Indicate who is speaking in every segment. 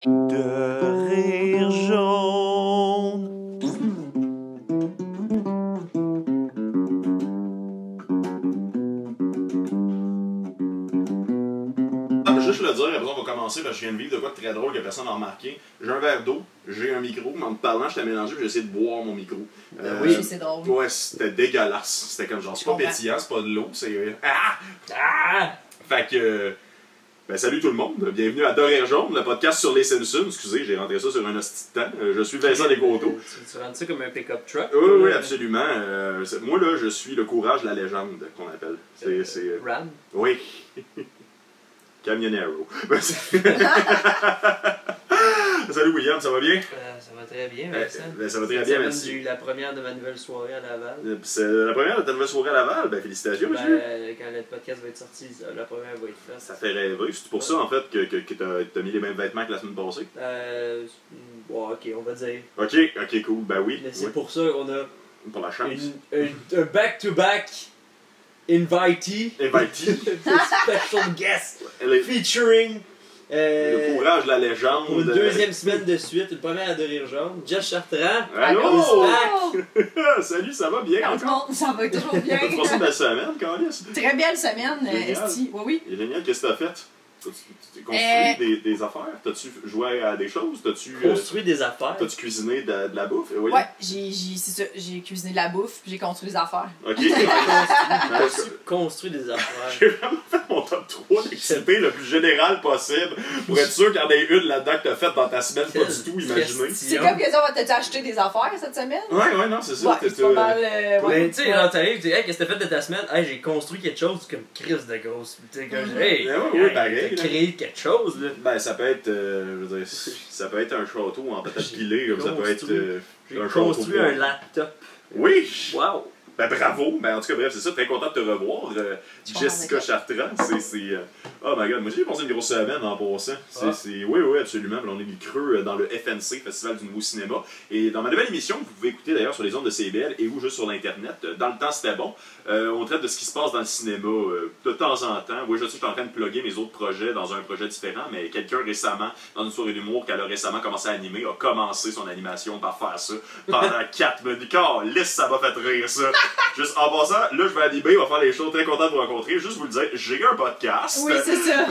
Speaker 1: De rire jaune.
Speaker 2: Juste le dire, après on va commencer parce que je viens de vivre de quoi de très drôle que personne n'a remarqué. J'ai un verre d'eau, j'ai un micro, mais en te parlant, je t'ai mélangé et j'ai essayé de boire mon micro.
Speaker 3: Oui, c'est drôle.
Speaker 2: Ouais, c'était dégueulasse. C'était comme genre, c'est pas pétillant, c'est pas de l'eau, c'est. Ah! Fait que. Ben, salut tout le monde, bienvenue à De Rire Jaune, le podcast sur les Simpsons. Excusez, j'ai rentré ça sur un hostie de temps. Je suis Vincent Descoteaux.
Speaker 3: Tu rends ça comme un pick-up truck?
Speaker 2: Oui, absolument. Moi, là, je suis le courage, la légende, qu'on appelle. C'est.
Speaker 3: Ram?
Speaker 2: Oui. Camionero. Salut William, ça va bien?
Speaker 3: Ça va très bien, Vincent.
Speaker 2: Ça va très bien, merci.
Speaker 3: J'ai eu la première de ma nouvelle soirée à Laval.
Speaker 2: C'est la première de ta nouvelle soirée à Laval? Ben, félicitations, monsieur.
Speaker 3: Quand le podcast va être sorti, la première va être faite.
Speaker 2: Ça fait rêver. C'est pour ça, en fait, que t'as mis les mêmes vêtements que la semaine passée?
Speaker 3: Bon, ok, on va dire.
Speaker 2: Ok, cool. Ben oui.
Speaker 3: Mais c'est pour ça qu'on a
Speaker 2: pour la chance.
Speaker 3: un back-to-back invitee. Special guest. featuring.
Speaker 2: Le courage, la légende.
Speaker 3: Pour une deuxième semaine de suite, une première à De Rire Jaune. Jess Chartrand.
Speaker 2: Allô!
Speaker 3: Back.
Speaker 2: Salut, ça va bien?
Speaker 4: Ça va toujours bien.
Speaker 2: T'as passé une belle semaine, Carlis?
Speaker 4: Très belle semaine, Esti. Oui.
Speaker 2: Génial, qu'est-ce que t'as fait? T'as construit des affaires? T'as-tu joué à des choses? T'as-tu
Speaker 3: construit des affaires?
Speaker 2: T'as-tu cuisiné de la bouffe? Oui.
Speaker 4: Ouais, j'ai cuisiné de la bouffe puis j'ai construit des affaires.
Speaker 2: Ok.
Speaker 3: T'as-tu construit des affaires?
Speaker 2: J'ai vraiment fait mon top 3 d'activités le plus général possible pour être sûr qu'il y en ait une là-dedans que t'as faite dans ta semaine, pas du tout imaginé.
Speaker 4: C'est comme que ça, t'as-tu acheté des affaires cette semaine?
Speaker 2: Ouais, non, c'est ça.
Speaker 4: Ouais, c'est pas mal.
Speaker 3: Mais tu sais, quand t'arrives, tu dis, hey, qu'est-ce que t'as fait de ta semaine? Hey, j'ai construit quelque chose comme crise de grosse. Tu sais, hey,
Speaker 2: pareil.
Speaker 3: T'as créé quelque chose, là.
Speaker 2: Ben, ça peut être, je veux dire, ça peut être un château en patate pilée, comme ça peut être
Speaker 3: j'ai
Speaker 2: un château.
Speaker 3: construit un laptop.
Speaker 2: Oui!
Speaker 3: Wow!
Speaker 2: Ben bravo! Ben en tout cas, bref, c'est ça, très content de te revoir. Jessica Chartrand, oh my god, moi j'ai passé une grosse semaine en passant. Oui, absolument. Puis on est creux dans le FNC, Festival du Nouveau Cinéma. Et dans ma nouvelle émission, vous pouvez écouter d'ailleurs sur les ondes de CBL et ou juste sur l'Internet. Dans le temps, c'était bon. On traite de ce qui se passe dans le cinéma de temps en temps. Oui, je sais que je suis en train de plugger mes autres projets dans un projet différent, mais quelqu'un récemment, dans une soirée d'humour qu'elle a récemment commencé à animer, a commencé son animation par faire ça pendant 4 minutes. Lisse, ça m'a fait rire ça. Juste en passant, là je vais animer, il va faire les choses, très content de vous rencontrer. Juste vous le dire, j'ai un podcast.
Speaker 4: Oui, c'est ça.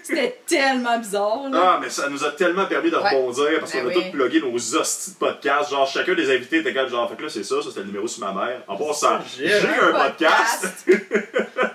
Speaker 4: C'était tellement bizarre, là.
Speaker 2: Ah, mais ça nous a tellement permis de rebondir parce qu'on a tous plugué nos hosties de podcasts. Genre, chacun des invités était comme genre, fait que là, c'est ça, c'était le numéro sur ma mère. En passant, j'ai un podcast.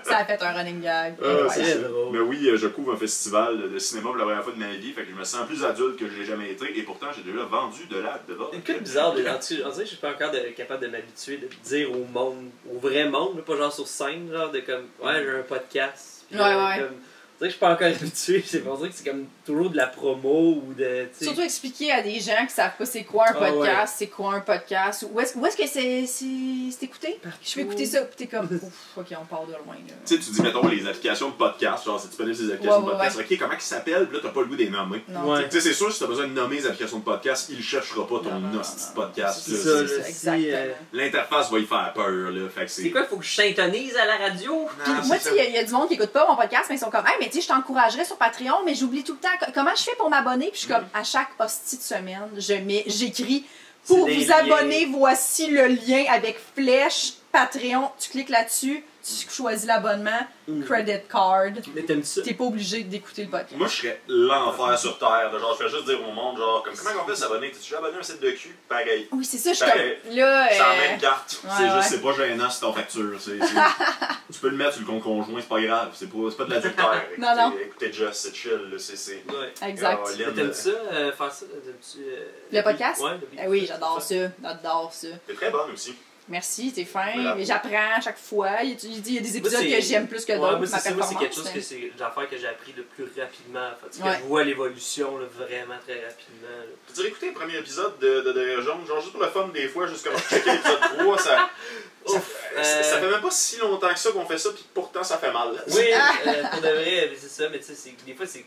Speaker 4: Ça a fait un running gag.
Speaker 2: C'est drôle. Mais oui, je couvre un festival de cinéma pour la première fois de ma vie, fait que je me sens plus adulte que je l'ai jamais été, et pourtant, j'ai déjà vendu de la drogue.
Speaker 3: C'est une bizarre, on dirait que je suis pas encore capable de m'habituer, de dire au monde, au vrai monde, pas genre sur scène, genre de comme, ouais, j'ai un podcast.
Speaker 4: Ouais.
Speaker 3: Comme, c'est vrai que je suis pas encore habitué, c'est pour ça que c'est comme toujours de la promo ou de. T'sais...
Speaker 4: Surtout expliquer à des gens qui savent pas c'est quoi un podcast, c'est quoi un podcast, où est-ce que c'est écouté? Je peux écouter ça, puis t'es comme, ouf, ok, on part de loin.
Speaker 2: Tu sais, tu dis, mettons, les applications de podcast, genre, c'est disponible ces applications de podcast. Ok, comment ils s'appellent? Puis là, t'as pas le goût des nommer. Tu sais, c'est sûr, si t'as besoin de nommer les applications de podcast, il cherchera pas ton hostie de podcast.
Speaker 4: C'est exactement.
Speaker 2: L'interface va y faire peur, là.
Speaker 3: C'est quoi, faut que je syntonise à la radio?
Speaker 4: Moi, tu sais, il y a du monde qui écoute pas mon podcast, mais ils sont comme, hey, mais tu sais, je t'encouragerais sur Patreon, mais j'oublie tout le temps. Comment je fais pour m'abonner? Puis je suis comme, à chaque hostie de semaine, j'écris pour vous abonner, voici le lien avec flèche, Patreon. Tu cliques là-dessus, tu choisis l'abonnement, credit card.
Speaker 3: Mais t'aimes ça?
Speaker 4: T'es pas obligé d'écouter le podcast.
Speaker 2: Moi, je serais l'enfer sur Terre. Genre, je fais juste dire au monde, genre, comme, comment on peut s'abonner? T'es-tu déjà abonné à un site de cul? Pareil.
Speaker 4: Oui, c'est ça, je suis comme, là...
Speaker 2: C'est la même carte. C'est juste, c'est pas gênant, c'est ton facture. Tu peux le mettre sur le compte conjoint, c'est pas grave. C'est pas de l'adultère.
Speaker 4: Non.
Speaker 2: Écoutez, Just, c'est chill.
Speaker 4: Ouais. Exact.
Speaker 3: T'aimes ça, faire ça?
Speaker 4: Le podcast?
Speaker 3: Ouais.
Speaker 4: Oui, j'adore ça.
Speaker 2: C'est très bonne aussi.
Speaker 4: Merci, t'es fin, mais j'apprends à chaque fois. Il y a des épisodes que j'aime plus que d'autres.
Speaker 3: Moi, c'est quelque chose que c'est l'affaire que j'ai appris le plus rapidement. En fait. Que je vois l'évolution vraiment très rapidement.
Speaker 2: Tu dirais écouter le premier épisode de Rire Jaune, genre juste pour le fun des fois, juste comme checker l'épisode 3, ça fait même pas si longtemps que ça qu'on fait ça, puis pourtant ça fait mal.
Speaker 3: Oui, pour de vrai, c'est ça, mais tu sais, des fois c'est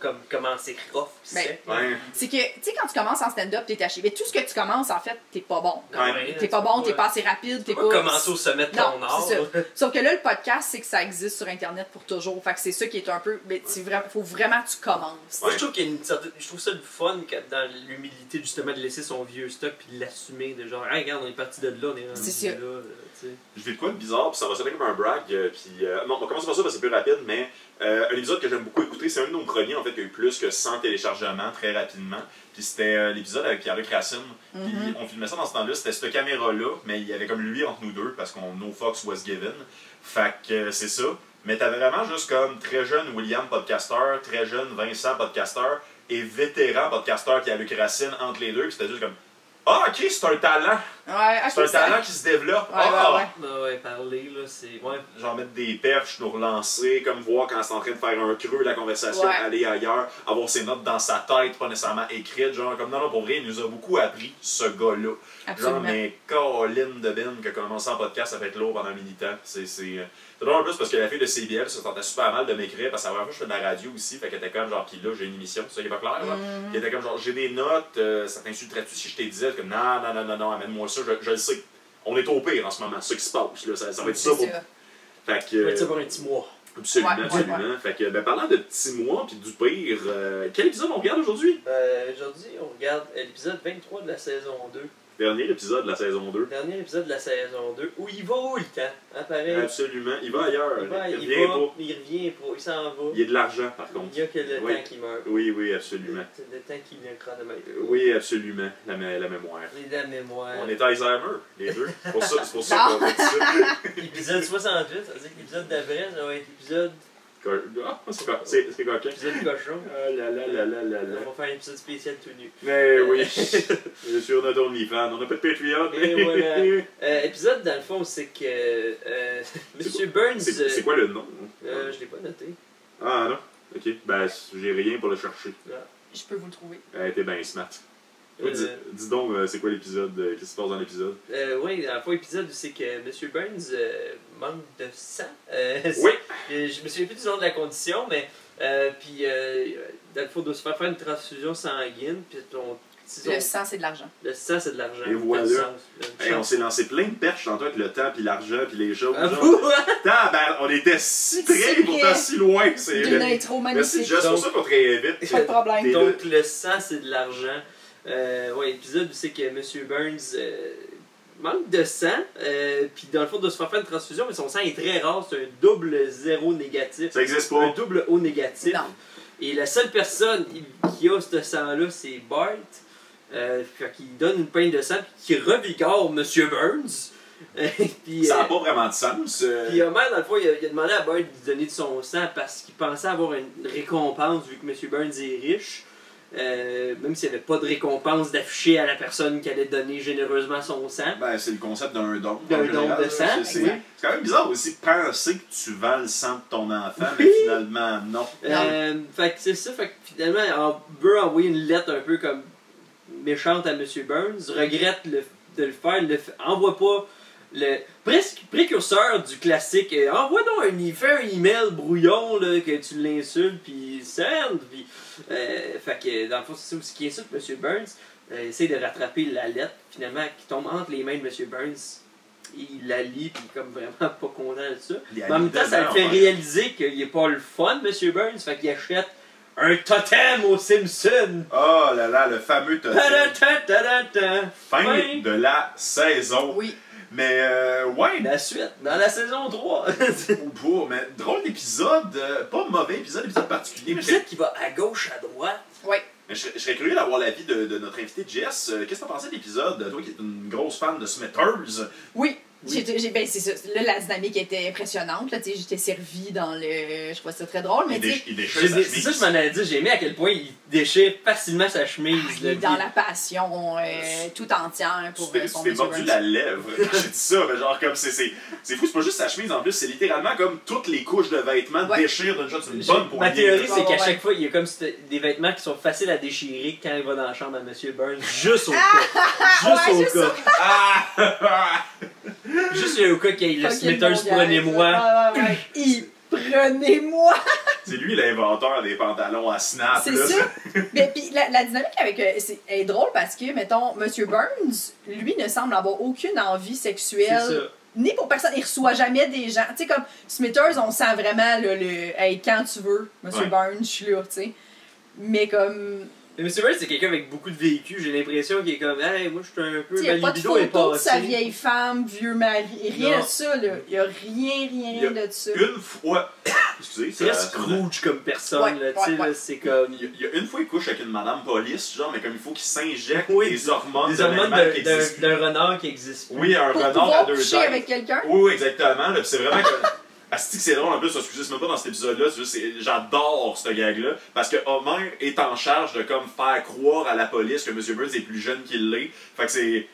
Speaker 3: comme commencer rough pis
Speaker 4: Ben,
Speaker 3: sec.
Speaker 2: Ouais.
Speaker 4: C'est que, tu sais, quand tu commences en stand-up, t'es taché. Mais tout ce que tu commences, en fait, t'es pas bon.
Speaker 2: Ouais.
Speaker 4: T'es pas bon, t'es pas assez rapide, t'es
Speaker 3: Tu peux
Speaker 4: pas.
Speaker 3: pas commencer au sommet de ton
Speaker 4: Non,
Speaker 3: art.
Speaker 4: c'est ça. Sauf que là, le podcast, c'est que ça existe sur Internet pour toujours. Fait que c'est ça qui est un peu. Mais faut vraiment que tu commences.
Speaker 3: Moi, je trouve qu'il y a une certaine... Je trouve ça le fun dans l'humilité, justement, de laisser son vieux stock puis de l'assumer. De genre, hey, regarde, on est parti de là, on est rendu
Speaker 4: C'est sûr.
Speaker 3: là. Tu sais.
Speaker 2: Je fais de quoi de bizarre, puis ça va sonner comme un brag. Non, on va commencer par ça parce que c'est plus rapide, mais un épisode que j'aime beaucoup écouter, c'est un de nos premiers en fait qui a eu plus que 100 téléchargements très rapidement. Puis c'était l'épisode avec Pierre-Luc Racine. Puis on filmait ça dans ce temps-là, c'était cette caméra-là, mais il y avait comme lui entre nous deux parce qu'on no fox was given. Fait que c'est ça. Mais t'avais vraiment juste comme très jeune William podcasteur, très jeune Vincent podcasteur et vétéran podcasteur Pierre-Luc Racine entre les deux. Puis c'était juste comme ah, ok, c'est un talent.
Speaker 4: Ouais, ok,
Speaker 2: C'est un talent qui se développe.
Speaker 4: Ouais, ouais.
Speaker 3: Ben ouais, parler, là, c'est... Ouais.
Speaker 2: Genre mettre des perches, nous relancer, comme voir quand c'est en train de faire un creux, la conversation,
Speaker 4: Ouais.
Speaker 2: aller ailleurs, avoir ses notes dans sa tête, pas nécessairement écrites, genre comme non, pour vrai, il nous a beaucoup appris, ce gars-là.
Speaker 4: Absolument.
Speaker 2: Genre, mais Caroline de Ben, qui a commencé en podcast, ça fait être lourd pendant un militant. C'est drôle en plus parce que la fille de CBL se sentait super mal de m'écrire parce que la première fois je fais de la radio aussi, fait qu'elle était comme genre, pis là j'ai une émission, ça qui est pas clair, là. Puis elle était comme genre, j'ai des notes, ça t'insulterait-tu si je t'ai disais, comme non, amène-moi ça, je le sais. On est au pire en ce moment, c'est ça qui se passe, là, ça va être ça
Speaker 4: C'est
Speaker 2: pour.
Speaker 4: ça.
Speaker 2: Fait
Speaker 3: Ça va être ça
Speaker 2: que.
Speaker 3: pour un petit mois.
Speaker 2: Absolument,
Speaker 4: Ouais,
Speaker 2: absolument.
Speaker 4: ouais.
Speaker 2: Fait que, parlant de petits mois puis du pire, quel épisode on regarde aujourd'hui?
Speaker 3: Aujourd'hui, on regarde l'épisode 23 de la saison 2.
Speaker 2: Dernier épisode de la saison 2.
Speaker 3: Dernier épisode de la saison 2, où il va où le temps, hein, pareil.
Speaker 2: Absolument. Il va ailleurs.
Speaker 3: Il va,
Speaker 2: Il revient pas.
Speaker 3: il revient pas, il s'en va.
Speaker 2: Il y a de l'argent, par
Speaker 3: Il
Speaker 2: contre.
Speaker 3: n'y a que le
Speaker 2: Oui.
Speaker 3: temps qui meurt.
Speaker 2: Oui, absolument.
Speaker 3: C'est le temps qui vient chronomètre.
Speaker 2: Oui, absolument. La mémoire.
Speaker 3: Et la mémoire.
Speaker 2: On est Alzheimer, les deux. C'est pour ça
Speaker 4: Non.
Speaker 2: qu'on a dit ça.
Speaker 3: Épisode 68, ça veut dire que l'épisode d'après, ça va être l'épisode
Speaker 2: Ah, c'est coquin.
Speaker 3: cochon.
Speaker 2: Ah là là là là là là.
Speaker 3: On va faire un épisode spécial tout nu.
Speaker 2: Mais oui. Sur notre OnlyFans. On n'a pas de Patreon.
Speaker 3: Et voilà. Épisode, dans le fond, c'est que Monsieur Burns.
Speaker 2: C'est quoi le nom?
Speaker 3: Je l'ai pas noté.
Speaker 2: Ah non. Ok. Ben, j'ai rien pour le chercher.
Speaker 4: Je peux vous le trouver.
Speaker 2: Elle était bien smart. Dis donc, c'est quoi l'épisode? Qu'est-ce qui se passe dans l'épisode?
Speaker 3: Oui, dans le fond, épisode où c'est que Monsieur Burns manque de sang.
Speaker 2: Oui!
Speaker 3: Je me souviens plus du nom de la condition, mais puis dans le fond, il doit se faire une transfusion sanguine. Puis
Speaker 4: Le sang, c'est de l'argent.
Speaker 3: le sang, c'est de l'argent.
Speaker 2: Et voilà.
Speaker 3: Quel sens?
Speaker 2: Hey, on s'est lancé plein de perches tantôt avec le temps, puis l'argent, puis les choses.
Speaker 3: Ah,
Speaker 2: genre.
Speaker 3: vous?
Speaker 2: On était si près,
Speaker 4: Si
Speaker 2: pourtant
Speaker 4: près.
Speaker 2: si loin. C'est
Speaker 4: D'une intro
Speaker 2: Merci,
Speaker 4: magnifique.
Speaker 2: Jess, c'est pour ça qu'on te réinvite.
Speaker 4: Pas de problème.
Speaker 2: T'es là.
Speaker 3: Donc, le sang, c'est de l'argent. Ouais, épisode où c'est que Monsieur Burns manque de sang, puis dans le fond, il doit se faire une transfusion, mais son sang est très rare, c'est un double zéro négatif.
Speaker 2: Ça existe
Speaker 3: Un
Speaker 2: pas.
Speaker 3: double O négatif.
Speaker 4: Non.
Speaker 3: Et la seule personne qui a ce sang-là, c'est Bart. Fait qu'il donne une pinte de sang, puis qui revigore Monsieur Burns. Puis,
Speaker 2: Ça n'a pas vraiment de sens.
Speaker 3: puis Homer, dans le fond, il a demandé à Bart de donner de son sang parce qu'il pensait avoir une récompense vu que M. Burns est riche. Même s'il n'y avait pas de récompense d'afficher à la personne qui allait donner généreusement son sang.
Speaker 2: Ben, c'est le concept d'un don.
Speaker 3: D'un
Speaker 2: en
Speaker 3: don
Speaker 2: général,
Speaker 3: de
Speaker 2: là.
Speaker 3: sang,
Speaker 2: C'est
Speaker 3: oui.
Speaker 2: quand même bizarre aussi de penser que tu vends le sang de ton enfant, mais finalement, non.
Speaker 3: Fait que c'est ça, fait que finalement, on veut envoyer une lettre un peu comme méchante à M. Burns, regrette de le faire, envoie pas le presque précurseur du classique. Envoie donc fais un email brouillon là, que tu l'insultes, puis send, puis fait que dans le fond, c'est ça aussi qui insulte M. Burns. Essaye de rattraper la lettre, finalement, qui tombe entre les mains de M. Burns. Il la lit, puis comme vraiment pas content de ça. Mais en même temps, ça le fait réaliser qu'il est pas le fun, M. Burns, fait qu'il achète un totem aux Simpsons.
Speaker 2: Oh là là, le fameux totem.
Speaker 3: Ta-da-ta-ta-ta-ta.
Speaker 2: Fin de la saison.
Speaker 4: Oui.
Speaker 2: Mais ouais,
Speaker 3: La suite, dans la saison 3.
Speaker 2: mais drôle d'épisode, pas mauvais épisode particulier. Mais
Speaker 3: L'épisode qui va à gauche, à droite.
Speaker 4: Oui.
Speaker 2: je serais curieux d'avoir l'avis de notre invité Jess. Qu'est-ce que t'as pensé de l'épisode? Toi qui es une grosse fan de Smithers.
Speaker 4: Oui.
Speaker 2: Oui.
Speaker 4: Ben, c'est ça. Là, la dynamique était impressionnante. Là, j'étais servie dans le. Je trouvais ça très drôle, mais tu sais,
Speaker 2: Il déchire sa
Speaker 3: C'est ça que je m'en avais dit, j'ai aimé à quel point il déchire facilement sa chemise.
Speaker 4: il est dans la passion tout entière pour
Speaker 2: Tu
Speaker 4: son
Speaker 2: t'es
Speaker 4: Monsieur
Speaker 2: mordu
Speaker 4: Burns.
Speaker 2: la lèvre quand j'ai dit ça, mais genre comme c'est fou, c'est pas juste sa chemise en plus, c'est littéralement comme toutes les couches de vêtements
Speaker 4: Ouais.
Speaker 2: déchirent d'une shot, c'est une bonne poignée.
Speaker 3: Ma théorie, c'est qu'à
Speaker 4: Ouais.
Speaker 3: chaque fois, il y a comme des vêtements qui sont faciles à déchirer quand il va dans la chambre à M. Burns, juste au cas. Juste
Speaker 4: Ouais,
Speaker 3: au
Speaker 4: juste
Speaker 3: cas.
Speaker 2: Ah!
Speaker 3: Juste au cas qu'il y ait le
Speaker 4: Fucking
Speaker 3: Smithers,
Speaker 4: mondial,
Speaker 3: prenez-moi.
Speaker 4: ça. Ouais. Prenez-moi!
Speaker 2: C'est lui l'inventeur des pantalons à snap.
Speaker 4: C'est
Speaker 2: là.
Speaker 4: ça. Mais puis la dynamique avec est drôle parce que, mettons, Monsieur Burns, lui, ne semble avoir aucune envie
Speaker 3: C'est
Speaker 4: sexuelle.
Speaker 3: ça.
Speaker 4: Ni pour personne. Il reçoit jamais des gens. Tu sais, comme Smithers, on sent vraiment hey, quand tu veux, Monsieur
Speaker 2: Ouais.
Speaker 4: Burns, je suis là, tu sais. Mais comme.
Speaker 3: Mais Mr. Burns, c'est quelqu'un avec beaucoup de vécu. J'ai l'impression qu'il est comme, hey, moi, je suis un peu.
Speaker 4: Il n'y a
Speaker 3: ma
Speaker 4: pas de
Speaker 3: libido est
Speaker 4: photo de sa
Speaker 3: passée.
Speaker 4: vieille femme, vieux mari, rien
Speaker 3: Non.
Speaker 4: de ça, là. Il n'y a rien de ça.
Speaker 2: Une fois. Excusez,
Speaker 3: C'est très Scrooge comme personne,
Speaker 4: Ouais,
Speaker 3: là, tu sais,
Speaker 4: ouais.
Speaker 3: là, c'est comme.
Speaker 2: Il y a une fois, il couche avec une madame police, genre, mais comme il faut qu'il s'injecte
Speaker 3: Oui,
Speaker 2: des hormones
Speaker 3: Des
Speaker 2: d'un
Speaker 3: hormones
Speaker 2: animal qui existe plus.
Speaker 3: d'un renard qui existe plus.
Speaker 2: Oui, un
Speaker 4: Pour
Speaker 2: renard à
Speaker 4: pouvoir
Speaker 2: deux
Speaker 4: coucher
Speaker 2: têtes.
Speaker 4: avec quelqu'un.
Speaker 2: Oui, exactement. Là, puis c'est vraiment que. Asti que c'est drôle en plus, excusez, c'est même pas dans cet épisode-là, c'est juste, j'adore ce gag-là, parce que Homer est en charge de comme faire croire à la police que M. Burns est plus jeune qu'il l'est. Fait que c'est.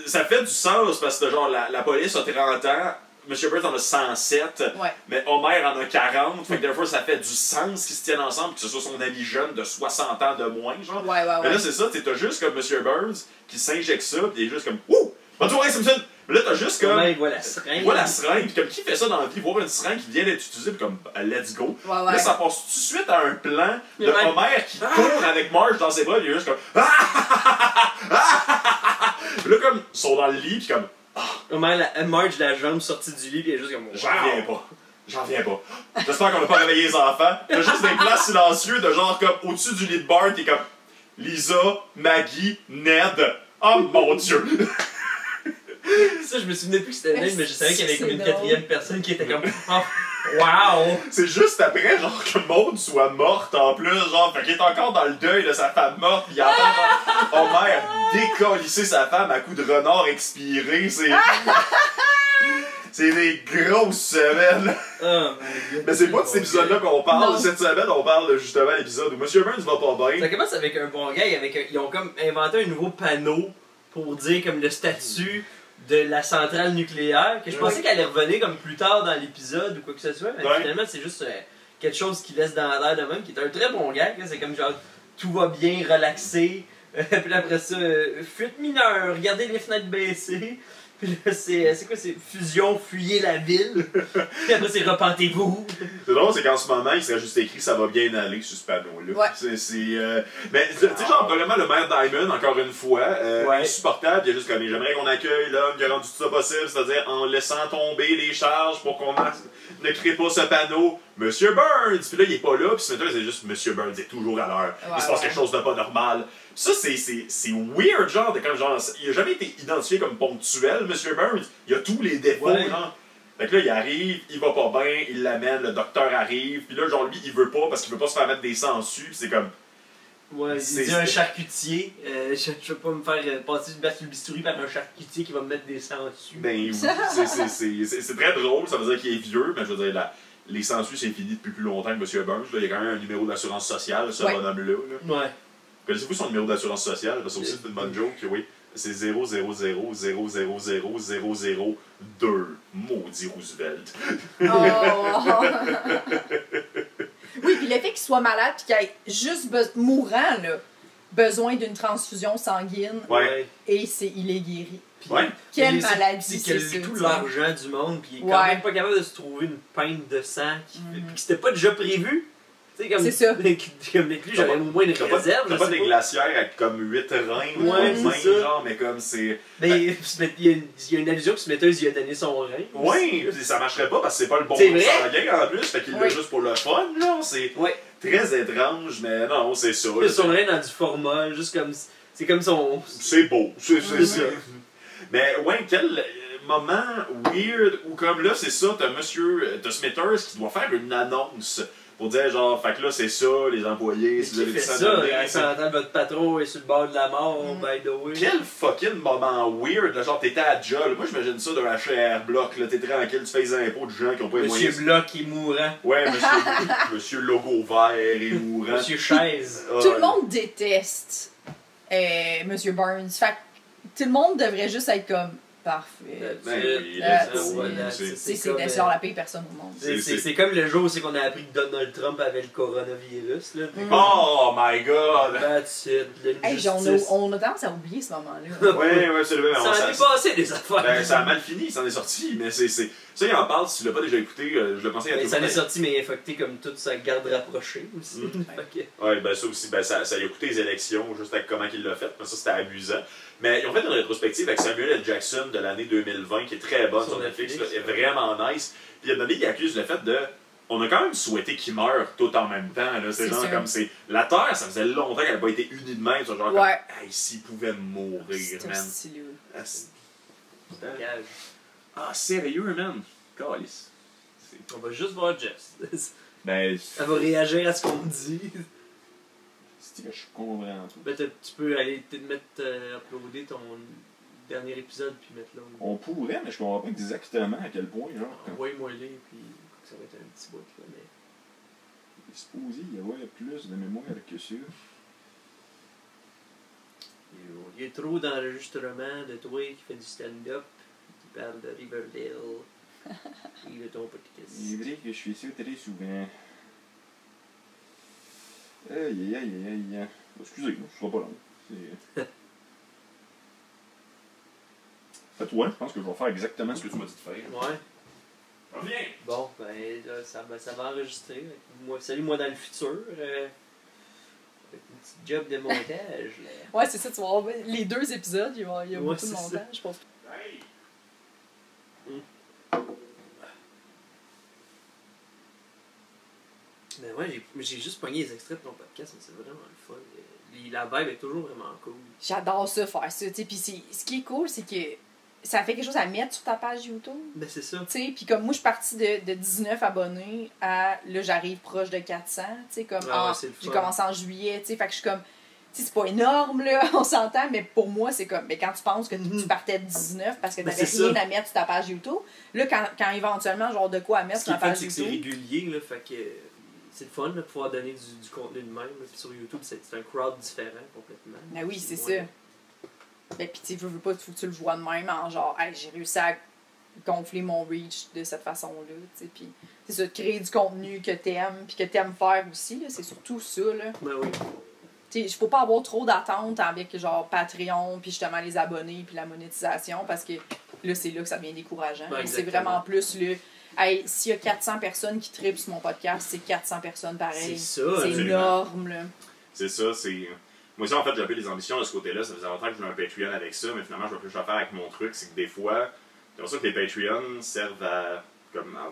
Speaker 2: Ça fait du sens parce que genre la police a 30 ans, M. Burns en a 107,
Speaker 4: Ouais.
Speaker 2: mais Homer en a 40, fait que des fois ça fait du sens qu'ils se tiennent ensemble, que ce soit son ami jeune de 60 ans de moins, genre.
Speaker 4: Ouais.
Speaker 2: Mais là, c'est ça, t'as juste comme M. Burns qui s'injecte ça, pis il est juste comme ouh! Bonne soirée, Simpson! Mais là, t'as juste comme.
Speaker 3: Homer, il voit la seringue.
Speaker 2: Il voit la seringue, pis comme qui fait ça dans la vie, voir une seringue qui vient d'être utilisée, pis comme let's go.
Speaker 4: Ouais.
Speaker 2: Là, ça passe tout de suite à un plan de
Speaker 3: Ouais.
Speaker 2: Homer qui court avec Marge dans ses bras, pis il est juste comme. Pis là, comme, ils sont dans le lit, pis comme.
Speaker 3: Homer, Marge, la jambe sortie du lit, pis il est juste comme.
Speaker 2: J'en reviens pas. J'en reviens pas. J'espère qu'on n'a pas réveillé les enfants. T'as juste des plans silencieux de genre comme au-dessus du lit de Bart, t'es comme Lisa, Maggie, Ned. Oh mon dieu!
Speaker 3: Ça, je me souvenais plus que c'était Ned, mais je savais qu'il y avait comme une
Speaker 4: C'est drôle.
Speaker 3: quatrième personne qui était comme. Oh, wow!
Speaker 2: C'est juste après, genre, que Maud soit morte en plus, genre, fait qu'il est encore dans le deuil de sa femme morte, pis il entend genre, Homer décollisser sa femme à coups de renard expiré, c'est. C'est des grosses semaines!
Speaker 3: Oh my god.
Speaker 2: Mais c'est pas de cet épisode-là qu'on parle.
Speaker 4: Non.
Speaker 2: Cette semaine, on parle justement de l'épisode où M. Burns va pas bien.
Speaker 3: Ça commence avec un bon gag, ils ont comme inventé un nouveau panneau pour dire comme le statut de la centrale nucléaire, que je pensais qu'elle allait revenir comme plus tard dans l'épisode ou quoi que ce soit, mais
Speaker 2: Ouais.
Speaker 3: finalement c'est juste quelque chose qui laisse dans l'air de même, qui est un très bon gag, là. C'est comme genre tout va bien, relaxé, puis là, après ça, fuite mineure, regardez les fenêtres baissées. Puis là, c'est quoi, c'est fusion, fuyez la ville. Puis après, c'est repentez-vous.
Speaker 2: C'est drôle, c'est qu'en ce moment, il serait juste écrit ça va bien aller sur ce panneau-là.
Speaker 4: Ouais.
Speaker 2: Mais tu sais, genre, vraiment, le maire Diamond, encore une fois,
Speaker 3: Ouais.
Speaker 2: insupportable. Il y a juste comme j'aimerais qu'on accueille l'homme qui a rendu tout ça possible, c'est-à-dire en laissant tomber les charges pour qu'on ne crée pas ce panneau. Monsieur Burns! Puis là, il est pas là, puis Smithers, c'est juste Monsieur Burns est toujours à l'heure.
Speaker 4: Ouais,
Speaker 2: Il se passe
Speaker 4: ouais.
Speaker 2: quelque chose de pas normal. Ça, c'est weird, genre, de comme genre, il a jamais été identifié comme ponctuel, Monsieur Burns. Il a tous les défauts,
Speaker 3: Ouais.
Speaker 2: genre. Fait que là, il arrive, il va pas bien, il l'amène, le docteur arrive, puis là, genre, lui, il veut pas parce qu'il veut pas se faire mettre des sangsues, pis c'est comme.
Speaker 3: Ouais,
Speaker 2: C'est-
Speaker 3: il dit un charcutier. Je veux pas me faire passer du bistouri par un charcutier qui va me mettre des sangs dessus.
Speaker 2: Ben oui, c'est très drôle, ça veut dire qu'il est vieux, mais je veux dire, les sangsues, c'est fini depuis plus longtemps que M. Burns. Là, il y a quand même un numéro d'assurance sociale, ce
Speaker 4: Ouais.
Speaker 2: bonhomme-là. Là.
Speaker 3: Ouais.
Speaker 2: Connaissez-vous son numéro d'assurance sociale? Parce que aussi, c'est une bonne joke, oui. C'est 000000002. Maudit Roosevelt.
Speaker 4: Oh. Oui, puis le fait qu'il soit malade puis qu'il ait juste mourant, là, besoin d'une transfusion sanguine
Speaker 2: Ouais.
Speaker 4: et il est guéri.
Speaker 3: Puis-
Speaker 2: Ouais.
Speaker 4: Quelle
Speaker 3: puis c'est-
Speaker 4: maladie,
Speaker 3: c'est
Speaker 4: c'est
Speaker 3: qu'il
Speaker 4: ça,
Speaker 3: a tout
Speaker 4: tu sais.
Speaker 3: l'argent du monde, puis il est quand
Speaker 4: Ouais.
Speaker 3: même pas capable de se trouver une pinte de sang, puis que c'était pas déjà prévu. Tu sais, comme.
Speaker 4: C'est ça.
Speaker 3: Comme avec lui, j'aurais au moins une
Speaker 2: T'as pas,
Speaker 3: réserve.
Speaker 2: t'as
Speaker 3: je
Speaker 2: pas
Speaker 3: sais
Speaker 2: des glacières avec comme 8 reins ou
Speaker 3: Ouais,
Speaker 2: une main,
Speaker 3: c'est ça.
Speaker 2: genre, mais comme c'est.
Speaker 3: Mais il y a une allusion que Smithers il a donné son rein.
Speaker 2: Oui, ça marcherait pas parce que c'est pas le bon
Speaker 3: C'est vrai?
Speaker 2: sanguin en plus, fait qu'il l'a
Speaker 4: Oui.
Speaker 2: juste pour le fun, genre. C'est
Speaker 3: Ouais.
Speaker 2: très étrange, mais non, c'est ça.
Speaker 3: Il a son rein dans du format, juste comme. C'est comme son.
Speaker 2: C'est beau, c'est
Speaker 3: C'est ça.
Speaker 2: Mais ouais, quel moment weird où comme là, c'est ça, t'as Smithers qui doit faire une annonce pour dire genre, fait que là, c'est ça, les employés, si vous
Speaker 3: Qui
Speaker 2: avez
Speaker 3: fait
Speaker 2: dit ça,
Speaker 3: ça?
Speaker 2: donnez,
Speaker 3: Elle
Speaker 2: c'est-
Speaker 3: s'entend votre patron est sur le bord de la mort, by the way.
Speaker 2: Quel fucking moment weird, là, genre t'étais à job, moi j'imagine ça d'un HR bloc, là, t'es tranquille, tu fais les impôts de gens qui ont pas les
Speaker 3: Monsieur
Speaker 2: moyens.
Speaker 3: Bloch est mourant.
Speaker 2: Ouais, monsieur Logo vert et mourant.
Speaker 3: Monsieur Chaise.
Speaker 2: Ah,
Speaker 4: Tout le monde déteste Monsieur Burns. Fait que tout le monde devrait juste être comme Parfait.
Speaker 2: oui,
Speaker 3: voilà,
Speaker 4: C'est genre la pire personne au monde.
Speaker 3: C'est comme le jour où c'est qu'on a appris que Donald Trump avait le coronavirus. Là.
Speaker 2: Oh my god!
Speaker 3: That's it.
Speaker 4: Hey, on a tendance à oublier ce moment-là.
Speaker 2: Ouais, c'est le même.
Speaker 3: Ça en est passé des affaires.
Speaker 2: Ben, ça a mal fini, ça en est sorti, mais c'est. Ça, il en parle, si tu l'as pas déjà écouté, je le conseille à tout le monde.
Speaker 3: Ça en est sorti, mais infecté comme toute sa garde rapprochée aussi.
Speaker 2: Ouais, ben ça aussi, ben ça lui a coûté les élections, juste avec comment il l'a fait, mais ça c'était amusant. Mais ils ont fait une rétrospective avec Samuel L. Jackson de l'année 2020 qui est très bonne sur Netflix, là, est vraiment nice. Puis il accuse le fait de. On a quand même souhaité qu'il meure tout en même temps. C'est genre comme c'est. La Terre, ça faisait longtemps qu'elle n'avait pas été unie de même. Genre comme. Hey, s'il pouvait mourir, man. Ah, sérieux, man. Calice.
Speaker 3: On va juste voir Jess.
Speaker 2: Ben.
Speaker 3: Elle va réagir à ce qu'on dit.
Speaker 2: Je comprends tout.
Speaker 3: Ben, tu peux aller te mettre, uploader ton dernier épisode puis mettre là.
Speaker 2: On pourrait, mais je comprends pas exactement à quel point, genre.
Speaker 3: Envoie-moi-les, puis ça va être un petit bout, là, mais...
Speaker 2: Il est supposé y avoir plus de mémoire que ça.
Speaker 3: Il y a trop d'enregistrements de toi qui fait du stand-up, qui parle de Riverdale, et de ton podcast.
Speaker 2: Il est vrai que je fais ça très souvent. Aïe. Excusez-moi, je serai pas long. Fais-toi, je pense que je vais faire exactement ce que tu m'as dit de faire.
Speaker 3: Ouais.
Speaker 2: Reviens!
Speaker 3: Bon, là, ça va enregistrer. Salut-moi dans le futur. Avec une petite job de montage. Là.
Speaker 4: Ouais, c'est ça, tu vas voir les 2 épisodes, il y a beaucoup de montage, je pense.
Speaker 2: Hey!
Speaker 3: Ben ouais, j'ai juste pogné les extraits de ton podcast, mais c'est vraiment le fun. La vibe est toujours vraiment cool.
Speaker 4: J'adore ça, faire ça, tu sais. Puis ce qui est cool, c'est que ça fait quelque chose à mettre sur ta page YouTube.
Speaker 3: Ben c'est ça.
Speaker 4: Tu sais, puis comme moi, je suis partie de 19 abonnés à, là, j'arrive proche de 400, tu sais, comme j'ai commencé en juillet, tu sais, fait que je suis comme, tu sais, c'est pas énorme, là, on s'entend, mais pour moi, c'est comme, mais quand tu penses que tu partais de 19 parce que t'avais rien à mettre sur ta page YouTube, là, quand éventuellement, genre de quoi à mettre sur ta page YouTube.
Speaker 3: Ce qui est fun, c'est que c'est régulier, là, fait que c'est le fun de pouvoir donner du contenu de même, là, puis sur YouTube, c'est un crowd différent complètement.
Speaker 4: Ben oui, c'est ça. Ben pis tu veux pas, faut que tu le vois de même en genre, hey, j'ai réussi à gonfler mon reach de cette façon-là, tu sais, pis c'est ça, de créer du contenu que t'aimes, pis que t'aimes faire aussi, là, c'est surtout ça, là.
Speaker 3: Ben oui.
Speaker 4: Tu sais, faut pas avoir trop d'attentes avec genre Patreon, puis justement les abonnés, puis la monétisation, parce que là, c'est là que ça devient décourageant.
Speaker 3: Ben,
Speaker 4: c'est vraiment plus le... Hey, s'il y a 400 personnes qui trippent sur mon podcast, c'est 400 personnes pareil.
Speaker 3: C'est ça,
Speaker 4: c'est énorme, là.
Speaker 2: C'est ça, c'est... Moi aussi, en fait, j'avais des ambitions de ce côté-là. Ça faisait longtemps que je voulais un Patreon avec ça, mais finalement, je vois plus faire avec mon truc. C'est que des fois, c'est pour ça que les Patreons servent à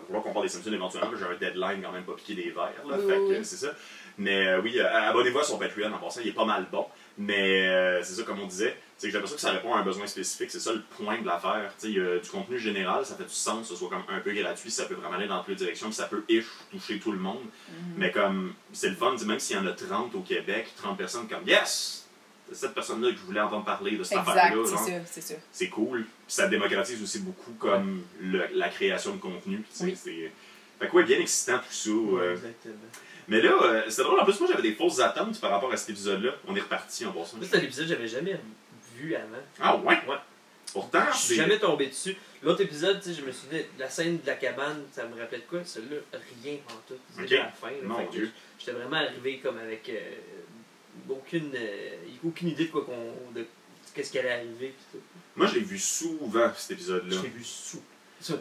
Speaker 2: vouloir qu'on parle des Simpsons éventuellement, mais j'ai un deadline quand même pas piqué des verres, là. Fait que c'est ça. Mais oui, abonnez-vous à son Patreon. En passant, il est pas mal bon. Mais c'est ça, comme on disait, c'est que j'ai l'impression que ça répond à un besoin spécifique. C'est ça le point de l'affaire. Il y a du contenu général, ça fait du sens, que ce soit comme un peu gratuit, ça peut vraiment aller dans toutes les directions, puis ça peut toucher tout le monde. Mais comme, c'est le fun, même s'il y en a 30 au Québec, 30 personnes comme yes! C'est cette personne-là que je voulais entendre parler de cette affaire-là.
Speaker 4: C'est ça.
Speaker 2: C'est cool. Puis ça démocratise aussi beaucoup comme la création de contenu.
Speaker 4: Oui.
Speaker 2: Fait que ouais, bien excitant tout ça.
Speaker 3: Exactement.
Speaker 2: Mais là, c'était drôle. En plus, moi, j'avais des fausses attentes par rapport à cet épisode-là. On est reparti en passant.
Speaker 3: C'est un épisode que j'avais jamais vu avant.
Speaker 2: Ah ouais?
Speaker 3: Ouais.
Speaker 2: Pourtant,
Speaker 3: je suis jamais tombé dessus. L'autre épisode, tu sais, je me souviens de la scène de la cabane, ça me rappelait de quoi? Celui-là, rien en tout. C'était à la fin. Là,
Speaker 2: mon Dieu.
Speaker 3: J'étais vraiment arrivé comme avec aucune idée de qu'est-ce qui allait arriver. Pis tout.
Speaker 2: Moi, je l'ai vu souvent, cet épisode-là.
Speaker 3: Je l'ai vu souvent.